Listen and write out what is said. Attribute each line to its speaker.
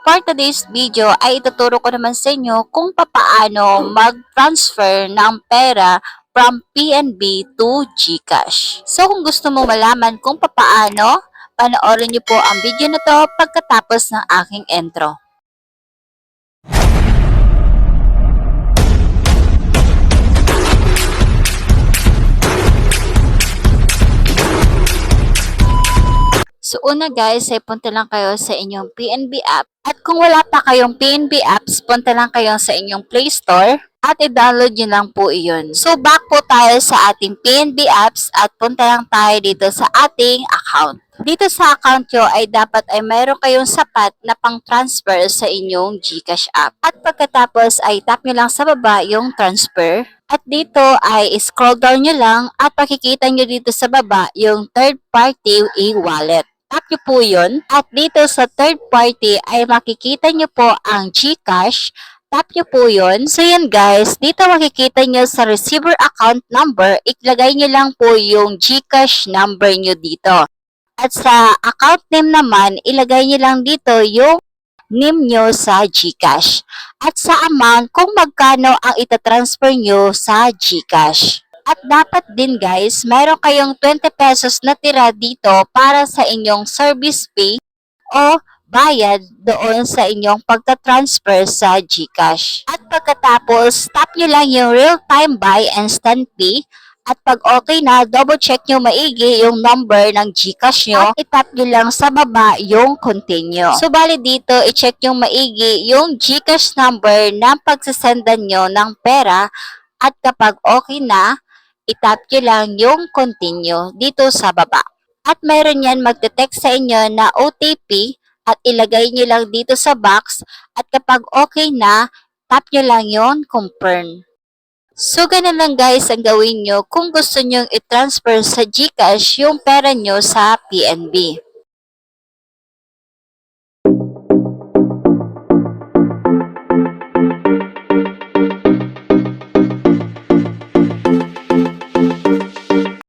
Speaker 1: For today's video ay ituturo ko naman sa inyo kung papaano mag-transfer ng pera from PNB to GCash. So kung gusto mo malaman kung papaano, panoorin niyo po ang video na to pagkatapos ng aking intro. So una guys, ay punta lang kayo sa inyong PNB app. At kung wala pa kayong PNB apps, punta lang kayo sa inyong Play Store at i-download nyo lang po iyon. So back po tayo sa ating PNB apps at punta lang tayo dito sa ating account. Dito sa account nyo ay dapat ay mayroon kayong sapat na pang-transfer sa inyong GCash app. At pagkatapos ay tap nyo lang sa baba yung transfer. At dito ay scroll down nyo lang at makikita nyo dito sa baba yung third party e-wallet. Tap nyo po yun. At dito sa third party ay makikita nyo po ang GCash. Tap nyo po yun. So yun guys, dito makikita nyo sa receiver account number, ilagay nyo lang po yung GCash number nyo dito. At sa account name naman, ilagay nyo lang dito yung name nyo sa GCash. At sa amount, kung magkano ang itatransfer nyo sa GCash. At dapat din guys, mayroon kayong 20 pesos na tira dito para sa inyong service fee o bayad doon sa inyong pagta-transfer sa GCash. At pagkatapos, tap nyo lang yung real-time buy instant fee. At pag okay na, double check nyo maigi yung number ng GCash nyo. At itap nyo lang sa baba yung continue. So bali dito, i-check nyo maigi yung GCash number na pagsasendan nyo ng pera. At kapag okay na, itap nyo lang yung continue dito sa baba. At mayroon yan magte-text sa inyo na OTP at ilagay nyo lang dito sa box. At kapag okay na, tap nyo lang yon confirm. So, ganun lang guys ang gawin nyo kung gusto nyo i-transfer sa GCash yung pera nyo sa PNB.